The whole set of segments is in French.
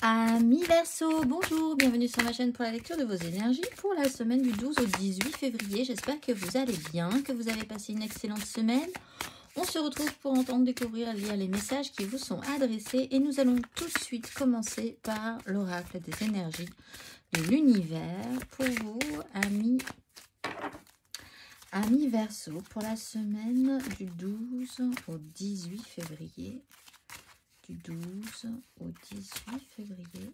Amis Verseau, bonjour, bienvenue sur ma chaîne pour la lecture de vos énergies pour la semaine du 12 au 18 février. J'espère que vous allez bien, que vous avez passé une excellente semaine. On se retrouve pour entendre, découvrir, lire les messages qui vous sont adressés et nous allons tout de suite commencer par l'oracle des énergies de l'univers pour vous, amis Verseau, pour la semaine du 12 au 18 février. Du 12 au 18 février.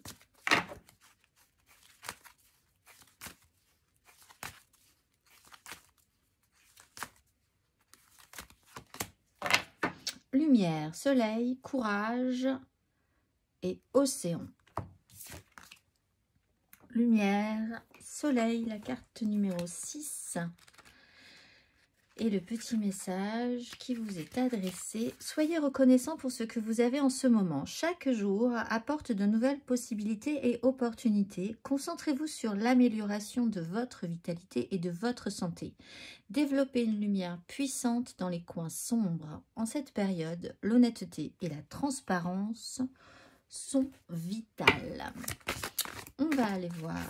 Lumière, soleil, courage et océan. Lumière, soleil, la carte numéro 6. Et le petit message qui vous est adressé. Soyez reconnaissant pour ce que vous avez en ce moment. Chaque jour apporte de nouvelles possibilités et opportunités. Concentrez-vous sur l'amélioration de votre vitalité et de votre santé. Développez une lumière puissante dans les coins sombres. En cette période, l'honnêteté et la transparence sont vitales. On va aller voir.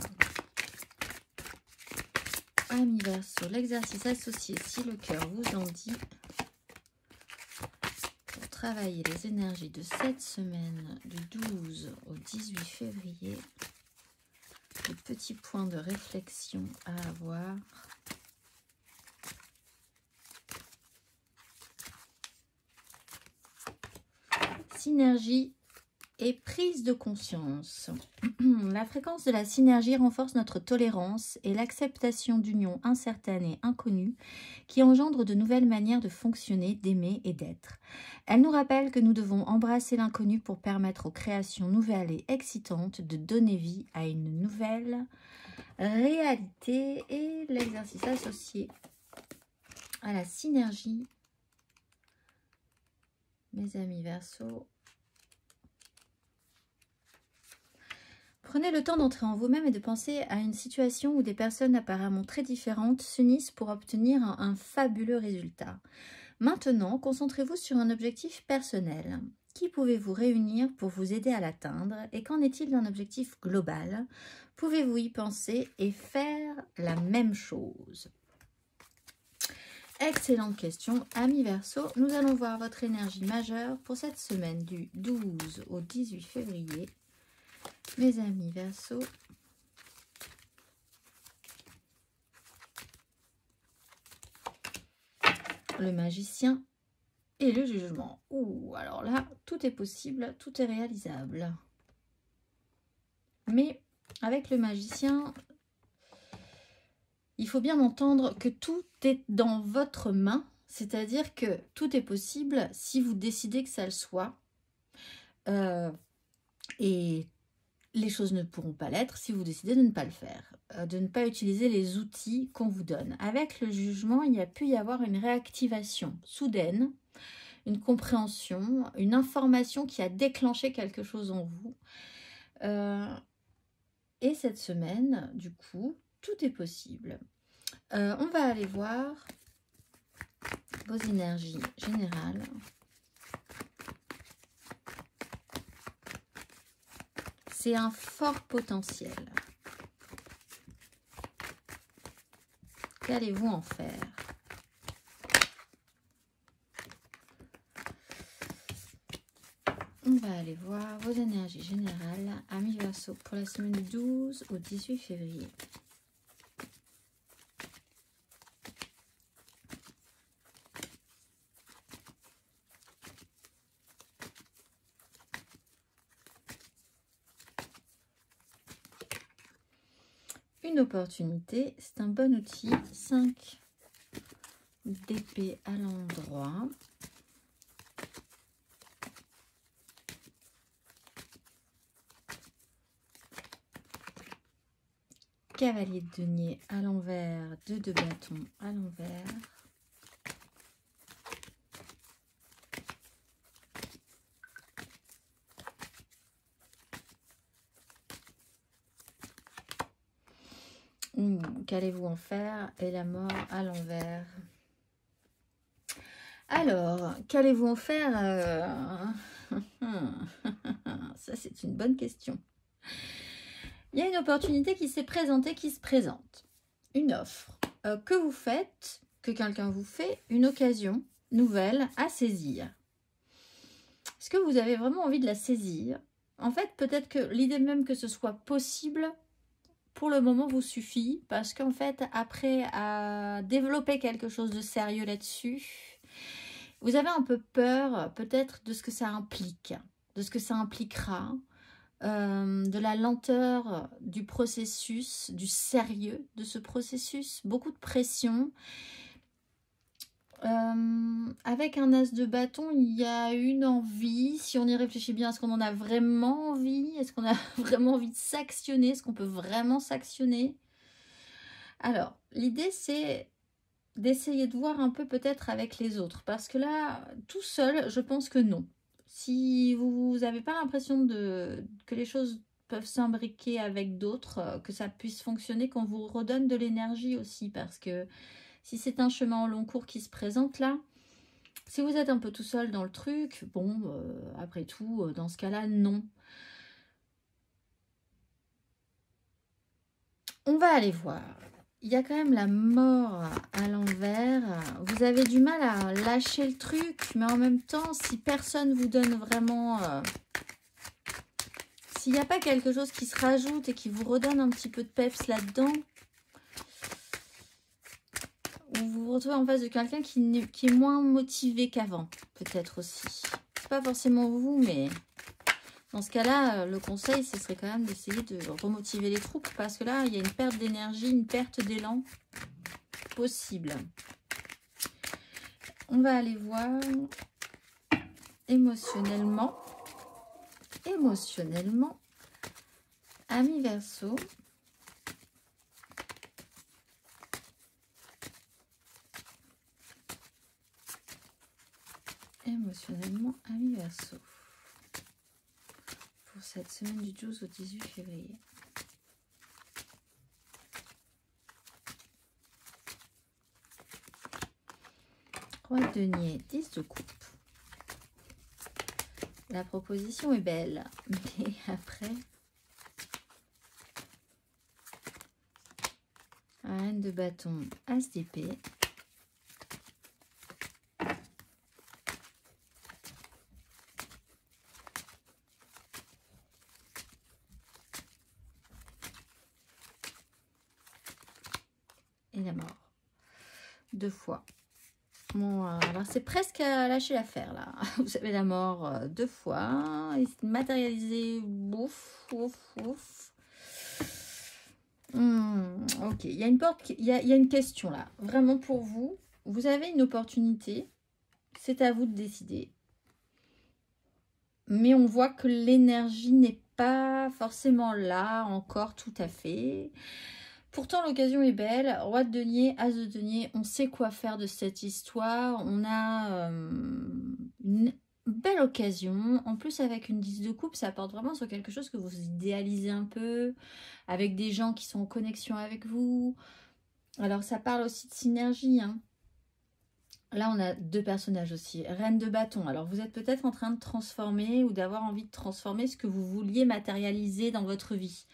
Amis Verseau, l'exercice associé, si le cœur vous en dit, pour travailler les énergies de cette semaine du 12 au 18 février, les petits points de réflexion à avoir. Synergie et prise de conscience. La fréquence de la synergie renforce notre tolérance et l'acceptation d'unions incertaines et inconnues qui engendrent de nouvelles manières de fonctionner, d'aimer et d'être. Elle nous rappelle que nous devons embrasser l'inconnu pour permettre aux créations nouvelles et excitantes de donner vie à une nouvelle réalité. Et l'exercice associé à la synergie, mes amis Verseau. Prenez le temps d'entrer en vous-même et de penser à une situation où des personnes apparemment très différentes s'unissent pour obtenir un fabuleux résultat. Maintenant, concentrez-vous sur un objectif personnel. Qui pouvez-vous réunir pour vous aider à l'atteindre? Et qu'en est-il d'un objectif global? Pouvez-vous y penser et faire la même chose? Excellente question, amis Verseau. Nous allons voir votre énergie majeure pour cette semaine du 12 au 18 février. Mes amis Verseau, le magicien et le jugement. Ouh, alors là, tout est possible, tout est réalisable. Mais avec le magicien, il faut bien entendre que tout est dans votre main, c'est-à-dire que tout est possible si vous décidez que ça le soit. Et les choses ne pourront pas l'être si vous décidez de ne pas le faire, de ne pas utiliser les outils qu'on vous donne. Avec le jugement, il y a pu y avoir une réactivation soudaine, une compréhension, une information qui a déclenché quelque chose en vous. Et cette semaine, du coup, tout est possible. On va aller voir vos énergies générales. C'est un fort potentiel. Qu'allez-vous en faire? On va aller voir vos énergies générales, amis Verseau, pour la semaine du 12 au 18 février. Une opportunité, c'est un bon outil. 5 d'épée à l'endroit. Cavalier de denier à l'envers, 2 de bâton à l'envers. Qu'allez-vous en faire? Et la mort à l'envers. Alors, qu'allez-vous en faire? Ça, c'est une bonne question. Il y a une opportunité qui s'est présentée, qui se présente. Une offre que vous faites, que quelqu'un vous fait, une occasion nouvelle à saisir. Est-ce que vous avez vraiment envie de la saisir? En fait, peut-être que l'idée même que ce soit possible, pour le moment, vous suffit. Parce qu'en fait, après, à développer quelque chose de sérieux là-dessus, vous avez un peu peur, peut-être, de ce que ça implique, de ce que ça impliquera, de la lenteur du processus, du sérieux de ce processus, beaucoup de pression. Avec un as de bâton, il y a une envie, si on y réfléchit bien, est-ce qu'on en a vraiment envie? Est-ce qu'on a vraiment envie de s'actionner? Est-ce qu'on peut vraiment s'actionner? Alors, l'idée c'est d'essayer de voir un peu peut-être avec les autres, parce que là, tout seul, je pense que non. Si vous n'avez pas l'impression que les choses peuvent s'imbriquer avec d'autres, que ça puisse fonctionner, qu'on vous redonne de l'énergie aussi, parce que si c'est un chemin en long cours qui se présente là, si vous êtes un peu tout seul dans le truc, bon, après tout, dans ce cas-là, non. On va aller voir. Il y a quand même la mort à l'envers. Vous avez du mal à lâcher le truc, mais en même temps, si personne vous donne vraiment... s'il n'y a pas quelque chose qui se rajoute et qui vous redonne un petit peu de peps là-dedans, vous vous retrouvez en face de quelqu'un qui est moins motivé qu'avant, peut-être aussi. C'est pas forcément vous, mais dans ce cas-là, le conseil, ce serait quand même d'essayer de remotiver les troupes, parce que là, il y a une perte d'énergie, une perte d'élan possible. On va aller voir émotionnellement. Émotionnellement, ami Verseau. Émotionnellement, ami Verseau. Pour cette semaine du 12 au 18 février. Roi de denier, 10 de coupe. La proposition est belle, mais après... Reine de bâton, as d'épée. Et la mort. 2 fois. Bon, alors c'est presque à lâcher l'affaire là. Vous avez la mort 2 fois. Et c'est matérialisé. Ouf, ouf, ouf. Ok, il y a une porte, il y a une question là. Vraiment pour vous. Vous avez une opportunité. C'est à vous de décider. Mais on voit que l'énergie n'est pas forcément là encore tout à fait. Pourtant, l'occasion est belle. Roi de denier, as de denier, on sait quoi faire de cette histoire. On a une belle occasion. En plus, avec une 10 de coupe, ça apporte vraiment sur quelque chose que vous idéalisez un peu, avec des gens qui sont en connexion avec vous. Alors, ça parle aussi de synergie, hein. Là, on a 2 personnages aussi. Reine de bâton. Alors, vous êtes peut-être en train de transformer ou d'avoir envie de transformer ce que vous vouliez matérialiser dans votre vie.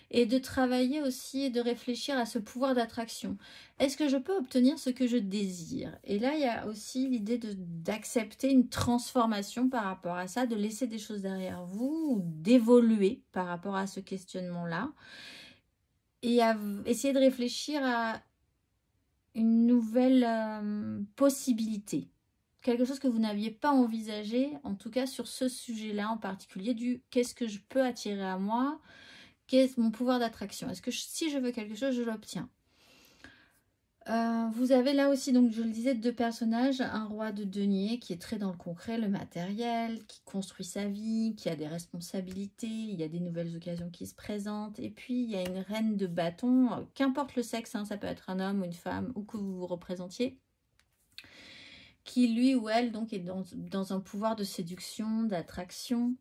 Et de travailler aussi et de réfléchir à ce pouvoir d'attraction. Est-ce que je peux obtenir ce que je désire? Et là, il y a aussi l'idée d'accepter une transformation par rapport à ça, de laisser des choses derrière vous, ou d'évoluer par rapport à ce questionnement-là. Et à essayer de réfléchir à une nouvelle possibilité. Quelque chose que vous n'aviez pas envisagé, en tout cas sur ce sujet-là en particulier, du qu'est-ce que je peux attirer à moi? Qu'est mon pouvoir d'attraction? Est-ce que si je veux quelque chose, je l'obtiens? Vous avez là aussi, donc je le disais, 2 personnages. Un roi de denier qui est très dans le concret, le matériel, qui construit sa vie, qui a des responsabilités. Il y a des nouvelles occasions qui se présentent. Et puis, il y a une reine de bâton, qu'importe le sexe, hein, ça peut être un homme ou une femme, ou que vous vous représentiez, qui lui ou elle donc est dans un pouvoir de séduction, d'attraction.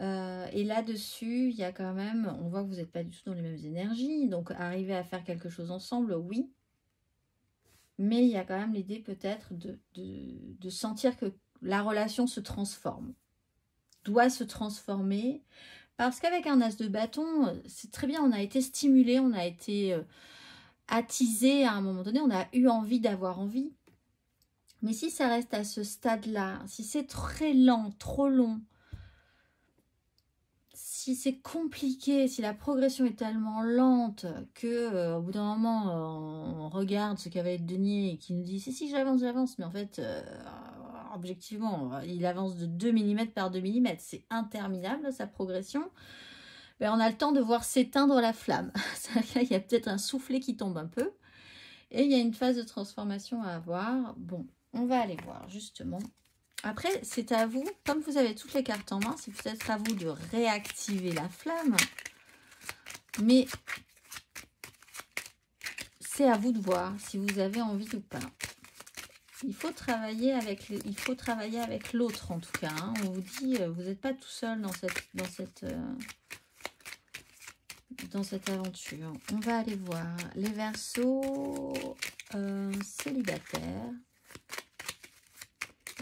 Et là-dessus, il y a quand même, on voit que vous n'êtes pas du tout dans les mêmes énergies, donc arriver à faire quelque chose ensemble, oui. Mais il y a quand même l'idée peut-être de sentir que la relation se transforme. doit se transformer. Parce qu'avec un as de bâton, c'est très bien, on a été stimulé, on a été attisé à un moment donné, on a eu envie d'avoir envie. Mais si ça reste à ce stade-là, si c'est très lent, trop long, si c'est compliqué, si la progression est tellement lente que au bout d'un moment, on regarde ce cavalier de denier et qui nous dit si j'avance, mais en fait, objectivement, il avance de 2 mm par 2 mm, c'est interminable sa progression. Ben, on a le temps de voir s'éteindre la flamme. Il y a peut-être un soufflet qui tombe un peu. Et il y a une phase de transformation à avoir. Bon, on va aller voir justement. Après, c'est à vous, comme vous avez toutes les cartes en main, c'est peut-être à vous de réactiver la flamme. Mais c'est à vous de voir si vous avez envie ou pas. Il faut travailler avec l'autre en tout cas. Hein. On vous dit, vous n'êtes pas tout seul dans cette aventure. On va aller voir les Verseaux célibataires.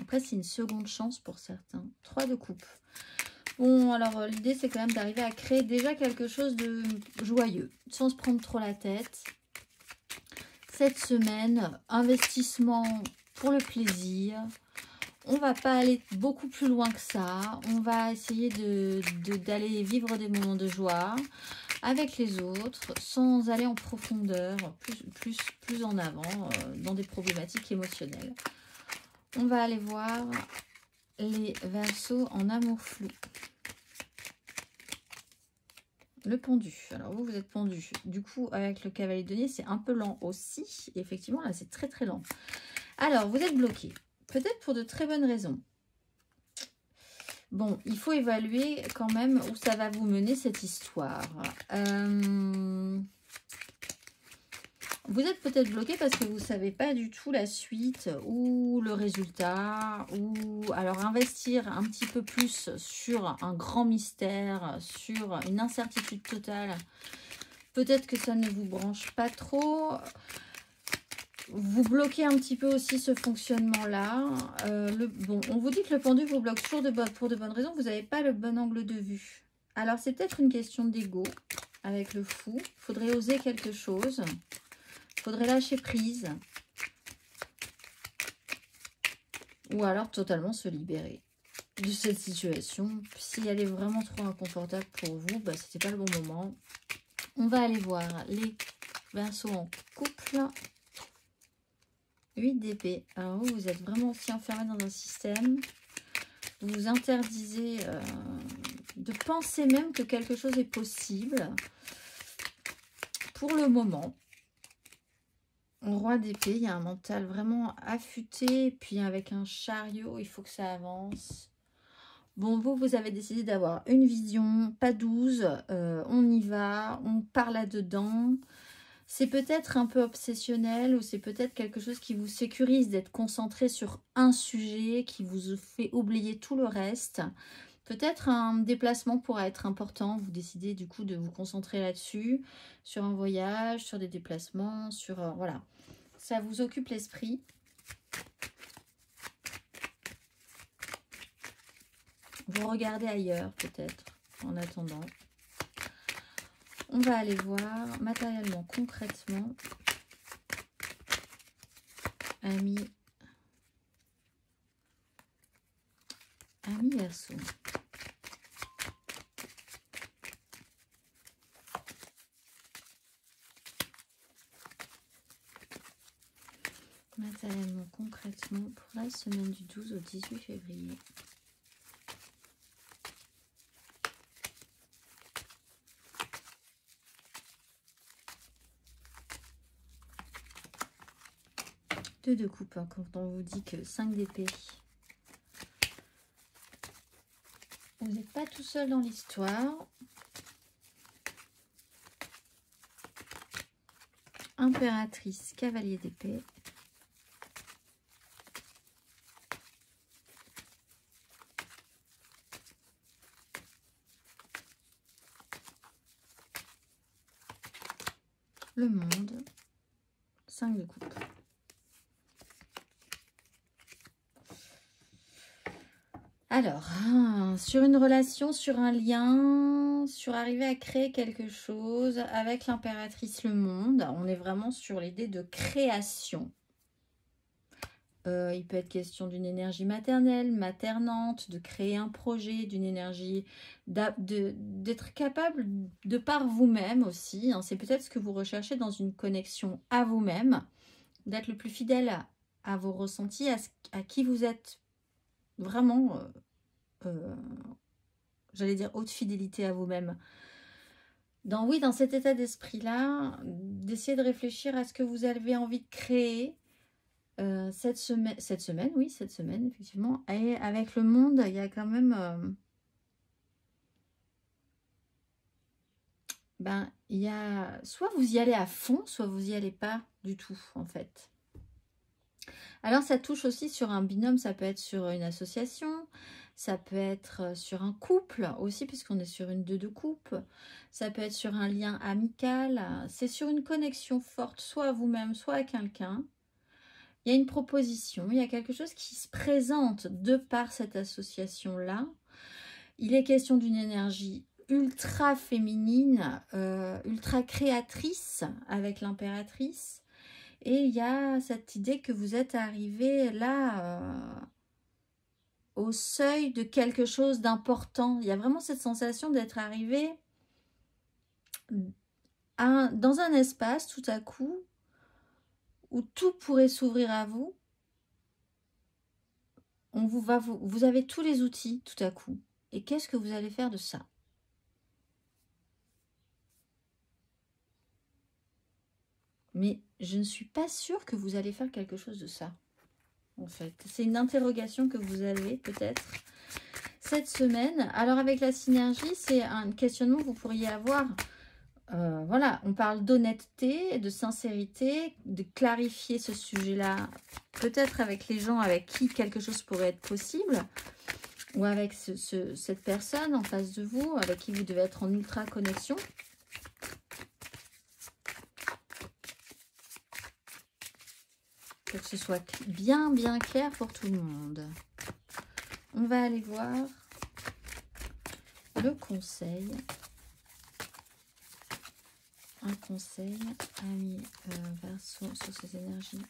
Après, c'est une seconde chance pour certains. 3 de coupe. Bon, alors l'idée, c'est quand même d'arriver à créer déjà quelque chose de joyeux, sans se prendre trop la tête. Cette semaine, investissement pour le plaisir. On va pas aller beaucoup plus loin que ça. On va essayer d'aller vivre des moments de joie avec les autres, sans aller en profondeur, plus en avant, dans des problématiques émotionnelles. On va aller voir les Verseaux en amour flou. Le pendu. Alors vous êtes pendu. Du coup, avec le cavalier de denier, c'est un peu lent aussi. Et effectivement, là, c'est très très lent. Alors, vous êtes bloqué. Peut-être pour de très bonnes raisons. Bon, il faut évaluer quand même où ça va vous mener cette histoire. Vous êtes peut-être bloqué parce que vous ne savez pas du tout la suite ou le résultat. Ou alors investir un petit peu plus sur un grand mystère, sur une incertitude totale. Peut-être que ça ne vous branche pas trop. Vous bloquez un petit peu aussi ce fonctionnement-là. Bon, on vous dit que le pendu vous bloque toujours pour de bonnes raisons. Vous n'avez pas le bon angle de vue. Alors, c'est peut-être une question d'ego avec le fou. Il faudrait oser quelque chose. Il faudrait lâcher prise. Ou alors totalement se libérer de cette situation. Si elle est vraiment trop inconfortable pour vous, bah, ce n'était pas le bon moment. On va aller voir les Verseaux en couple. 8 d'épée. Alors vous êtes vraiment aussi enfermé dans un système. Vous vous interdisez de penser même que quelque chose est possible. Pour le moment. Roi d'épée, il y a un mental vraiment affûté. Puis avec un chariot, il faut que ça avance. Bon, vous avez décidé d'avoir une vision, pas 12. On y va, on part là-dedans. C'est peut-être un peu obsessionnel ou c'est peut-être quelque chose qui vous sécurise d'être concentré sur un sujet, qui vous fait oublier tout le reste. Peut-être un déplacement pourra être important. Vous décidez du coup de vous concentrer là-dessus, sur un voyage, sur des déplacements, sur... voilà. Ça vous occupe l'esprit. Vous regardez ailleurs peut-être en attendant. On va aller voir matériellement, concrètement, ami Verseau. Matériellement, concrètement, pour la semaine du 12 au 18 février. Deux de coupe, hein, quand on vous dit que 5 d'épée. Vous n'êtes pas tout seul dans l'histoire. Impératrice, cavalier d'épée. Le monde. 5 de coupe. Alors, sur une relation, sur un lien, sur arriver à créer quelque chose avec l'impératrice Le Monde, on est vraiment sur l'idée de création. Il peut être question d'une énergie maternelle, maternante, de créer un projet, d'une énergie, d'être capable de par vous-même aussi. Hein, c'est peut-être ce que vous recherchez dans une connexion à vous-même, d'être le plus fidèle à vos ressentis, à qui vous êtes vraiment, j'allais dire, haute fidélité à vous-même. Oui, dans cet état d'esprit-là, d'essayer de réfléchir à ce que vous avez envie de créer, cette semaine, effectivement. Et avec Le Monde, il y a quand même... il y a... Soit vous y allez à fond, soit vous y allez pas du tout, en fait. Alors, ça touche aussi sur un binôme, ça peut être sur une association, ça peut être sur un couple aussi, puisqu'on est sur une 2 de coupe. Ça peut être sur un lien amical. C'est sur une connexion forte, soit à vous-même, soit à quelqu'un. Il y a une proposition, il y a quelque chose qui se présente de par cette association-là. Il est question d'une énergie ultra féminine, ultra créatrice avec l'impératrice. Et il y a cette idée que vous êtes arrivé là au seuil de quelque chose d'important. Il y a vraiment cette sensation d'être arrivé dans un espace tout à coup où tout pourrait s'ouvrir à vous. Vous avez tous les outils tout à coup. Et qu'est-ce que vous allez faire de ça? Mais je ne suis pas sûre que vous allez faire quelque chose de ça, en fait. C'est une interrogation que vous avez peut-être cette semaine. Alors avec la synergie, c'est un questionnement que vous pourriez avoir. Voilà, on parle d'honnêteté, de sincérité, de clarifier ce sujet-là, peut-être avec les gens avec qui quelque chose pourrait être possible, ou avec cette personne en face de vous, avec qui vous devez être en ultra connexion. Pour que ce soit bien clair pour tout le monde. On va aller voir le conseil. Un conseil, ami Verseau, sur ces énergies.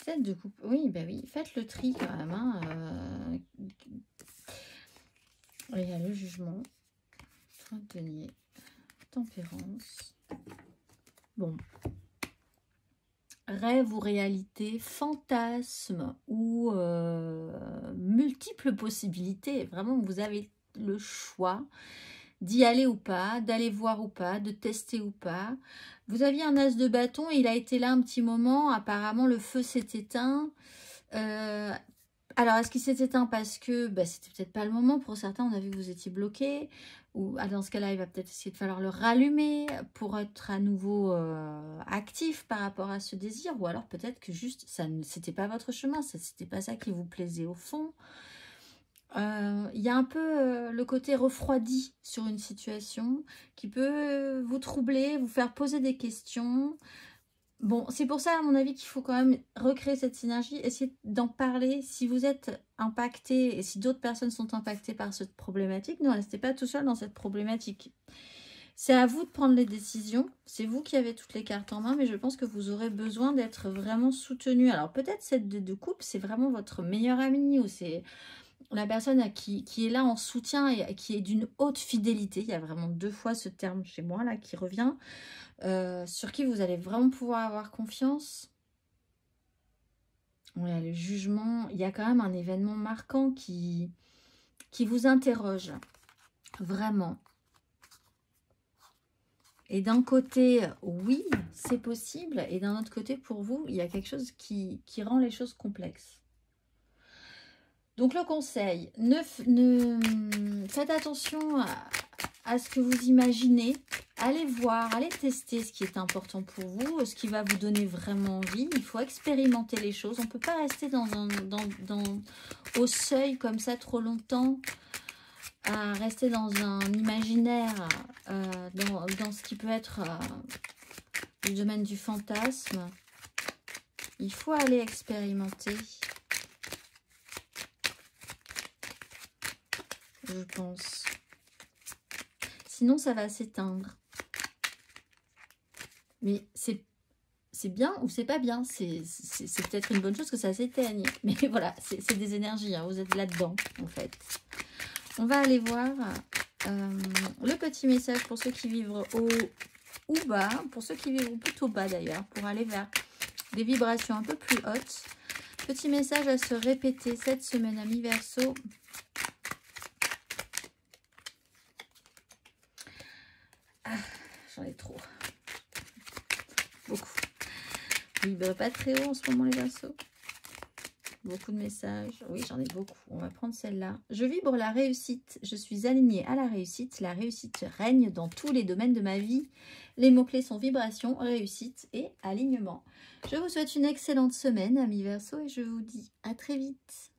Tête de coupe. Oui, ben oui, faites le tri quand même. Hein, il y a le jugement. 30 deniers. Tempérance. Bon. Rêve ou réalité, fantasme ou multiples possibilités. Vraiment, vous avez le choix d'y aller ou pas, d'aller voir ou pas, de tester ou pas. Vous aviez un as de bâton et il a été là un petit moment. Apparemment, le feu s'est éteint. Alors, est-ce qu'il s'est éteint parce que c'était peut-être pas le moment? Pour certains, on a vu que vous étiez bloqué. Ou dans ce cas-là, il va peut-être essayer de falloir le rallumer pour être à nouveau actif par rapport à ce désir. Ou alors peut-être que juste, c'était pas votre chemin, c'était pas ça qui vous plaisait au fond. Il y a un peu le côté refroidi sur une situation qui peut vous troubler, vous faire poser des questions. Bon, c'est pour ça, à mon avis, qu'il faut quand même recréer cette synergie, essayer d'en parler. Si vous êtes impacté et si d'autres personnes sont impactées par cette problématique, ne restez pas tout seul dans cette problématique. C'est à vous de prendre les décisions. C'est vous qui avez toutes les cartes en main, mais je pense que vous aurez besoin d'être vraiment soutenu. Alors peut-être cette de couple, c'est vraiment votre meilleur ami ou c'est la personne qui est là en soutien et qui est d'une haute fidélité. Il y a vraiment 2 fois ce terme chez moi là qui revient. Sur qui vous allez vraiment pouvoir avoir confiance. Voilà, le jugement. Il y a quand même un événement marquant qui vous interroge. Vraiment. Et d'un côté, oui, c'est possible. Et d'un autre côté, pour vous, il y a quelque chose qui rend les choses complexes. Donc le conseil, faites attention à ce que vous imaginez. Allez voir, allez tester ce qui est important pour vous, ce qui va vous donner vraiment envie. Il faut expérimenter les choses. On ne peut pas rester au seuil comme ça trop longtemps, à rester dans un imaginaire, dans ce qui peut être le domaine du fantasme. Il faut aller expérimenter, je pense. Sinon, ça va s'éteindre. Mais c'est bien ou c'est pas bien. C'est peut-être une bonne chose que ça s'éteigne. Mais voilà, c'est des énergies. Hein. Vous êtes là-dedans, en fait. On va aller voir le petit message pour ceux qui vivent haut ou bas. Pour ceux qui vivent plutôt bas, d'ailleurs. Pour aller vers des vibrations un peu plus hautes. Petit message à se répéter cette semaine, amis Verseau. Ah, j'en ai trop. Beaucoup. Je vibre pas très haut en ce moment, les Verseaux. Beaucoup de messages. Oui, j'en ai beaucoup. On va prendre celle-là. Je vibre la réussite. Je suis alignée à la réussite. La réussite règne dans tous les domaines de ma vie. Les mots-clés sont vibration, réussite et alignement. Je vous souhaite une excellente semaine, amis Verseaux, et je vous dis à très vite.